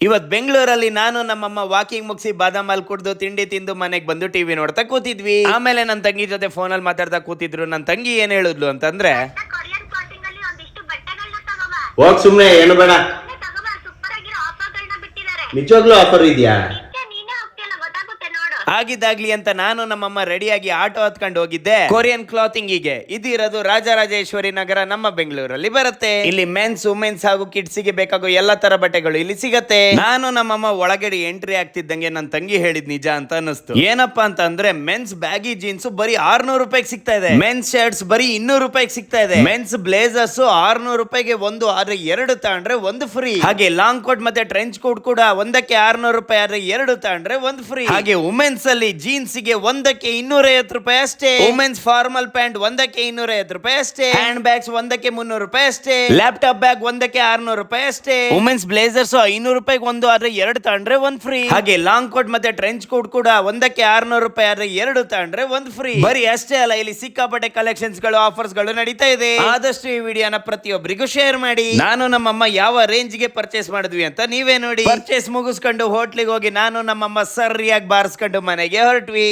ಇವತ್ ಬೆಂಗಳೂರಲ್ಲಿ ನಾನು ನಮ್ಮಮ್ಮ ವಾಕಿಂಗ್ ಮುಗಿಸಿ ಬಾದಾಮ್ ಹಾಲ್ ಕುಡ್ದು ತಿಂಡಿ ತಿಂದು ಮನೆಗೆ ಬಂದು ಟಿವಿ ನೋಡ್ತಾ ಕೂತಿದ್ವಿ. ಆಮೇಲೆ ನನ್ನ ತಂಗಿ ಜೊತೆ ಫೋನಲ್ಲಿ ಮಾತಾಡ್ತಾ ಕೂತಿದ್ರು. ನನ್ನ ತಂಗಿ ಏನ್ ಹೇಳಿದ್ಲು ಅಂತಂದ್ರೆ, ಕೊರಿಯನ್ ಕ್ಲಾತಿಂಗ್ ಅಲ್ಲಿ ಒಂದಿಷ್ಟು ಬಟ್ಟೆಗಳನ್ನ ತಗೋಬಾ, ಹೋಗ್ ಸುಮ್ನೆ ಏನು ಬೇಡ. ಸುಮ್ನೆ ತಗೋಬಾ, ಸೂಪರ್ ಆಗಿರೋ ಆಫರ್ಗಳನ್ನ ಬಿಟ್ಟಿದ್ದಾರೆ. ನಿಜವಾಗ್ಲೂ ಆಫರ್ ಇದೆಯಾ? ನಿಜ, ನೀನೇ ಹೋಗ್ತಿಯಲ್ಲ, ಗೊತ್ತಾಗುತ್ತೆ ನೋಡು. ಆಗಿದ್ದಾಗ್ಲಿ ಅಂತ ನಾನು ನಮ್ಮಮ್ಮ ರೆಡಿಯಾಗಿ ಆಟೋ ಹತ್ಕೊಂಡು ಹೋಗಿದ್ದೆ ಕೊರಿಯನ್ ಕ್ಲಾತಿಂಗಿಗೆ. ಇದು ಇರೋದು ರಾಜರಾಜೇಶ್ವರಿ ನಗರ, ನಮ್ಮ ಬೆಂಗಳೂರಲ್ಲಿ ಬರುತ್ತೆ. ಇಲ್ಲಿ ಮೆನ್ಸ್, ವುಮೆನ್ಸ್ ಹಾಗೂ ಕಿಡ್ಸ್ ಗೆ ಬೇಕಾಗೋ ಎಲ್ಲಾ ತರ ಬಟ್ಟೆಗಳು ಇಲ್ಲಿ ಸಿಗತ್ತೆ. ನಾನು ನಮ್ಮಮ್ಮ ಒಳಗಡೆ ಎಂಟ್ರಿ ಆಗ್ತಿದ್ದಂಗೆ ನನ್ನ ತಂಗಿ ಹೇಳಿದ್ ನಿಜ ಅಂತ ಅನಿಸ್ತು. ಏನಪ್ಪಾ ಅಂತ ಅಂದ್ರೆ, ಮೆನ್ಸ್ ಬ್ಯಾಗಿ ಜೀನ್ಸ್ ಬರೀ 600 ರೂಪಾಯಿಗೆ ಸಿಗ್ತಾ ಇದೆ. ಮೆನ್ಸ್ ಶರ್ಟ್ಸ್ ಬರೀ 200 ರೂಪಾಯಿಗೆ ಸಿಗ್ತಾ ಇದೆ. ಮೆನ್ಸ್ ಬ್ಲೇಸರ್ಸ್ 600 ರೂಪಾಯಿಗೆ ಒಂದು, ಆದ್ರೆ 2 ತಗೊಂಡ್ರೆ 1 ಫ್ರೀ. ಹಾಗೆ ಲಾಂಗ್ ಕೋಟ್ ಮತ್ತೆ ಟ್ರೆಂಚ್ ಕೋಟ್ ಕೂಡ ಒಂದಕ್ಕೆ 600 ರೂಪಾಯಿ, ಆದ್ರೆ 2 ತಗೊಂಡ್ರೆ 1 ಫ್ರೀ. ಹಾಗೆ ವುಮೆನ್ಸ್ ಅಲ್ಲಿ ಜೀನ್ಸ್ ಗೆ ಒಂದಕ್ಕೆ 250 ರೂಪಾಯಿ ಅಷ್ಟೇ. ವುಮೆನ್ಸ್ ಫಾರ್ಮಲ್ ಪ್ಯಾಂಟ್ ಒಂದಕ್ಕೆ 250 ರೂಪಾಯಿ ಅಷ್ಟೇ. ಹ್ಯಾಂಡ್ ಬ್ಯಾಗ್ಸ್ ಒಂದಕ್ಕೆ 300 ರೂಪಾಯಿ ಅಷ್ಟೇ. ಲ್ಯಾಪ್ಟಾಪ್ ಬ್ಯಾಗ್ ಒಂದಕ್ಕೆ 600 ರೂಪಾಯಿ ಅಷ್ಟೇ. ವುಮೆನ್ಸ್ ಬ್ಲೇಸರ್ಸ್ 500 ರೂಪಾಯಿಗೆ ಒಂದು, ಆದ್ರೆ 2 ತಗೊಂಡ್ರೆ 1 ಫ್ರೀ. ಹಾಗೆ ಲಾಂಗ್ ಕೋಟ್ ಮತ್ತೆ ಟ್ರೆಂಚ್ ಕೋಟ್ ಕೂಡ ಒಂದಕ್ಕೆ 600 ರೂಪಾಯಿ, ಆದ್ರೆ 2 ತಗೊಂಡ್ರೆ 1 ಫ್ರೀ. ಬರೀ ಅಷ್ಟೇ ಅಲ್ಲ, ಇಲ್ಲಿ ಸಿಕ್ಕಾಪಟ್ಟೆ ಕಲೆಕ್ಷನ್ಸ್ ಗಳು, ಆಫರ್ಸ್ ಗಳು ನಡೀತಾ ಇದೆ. ಆದಷ್ಟು ಈ ವಿಡಿಯೋನ ಪ್ರತಿಯೊಬ್ಬರಿಗೂ ಶೇರ್ ಮಾಡಿ. ನಾನು ನಮ್ಮಮ್ಮ ಯಾವ ರೇಂಜ್ ಗೆ ಪರ್ಚೇಸ್ ಮಾಡಿದ್ವಿ ಅಂತ ನೀವೇ ನೋಡಿ. ಪರ್ಚೇಸ್ ಮುಗಿಸ್ಕೊಂಡು ಹೋಟ್ಲಿಗೆ ಹೋಗಿ ನಾನು ನಮ್ಮಮ್ಮ ಸರಿಯಾಗಿ ಬಾರಿಸ್ಕೊಂಡು ಮನೆಗೆ ಹೊರಟ್ವಿ.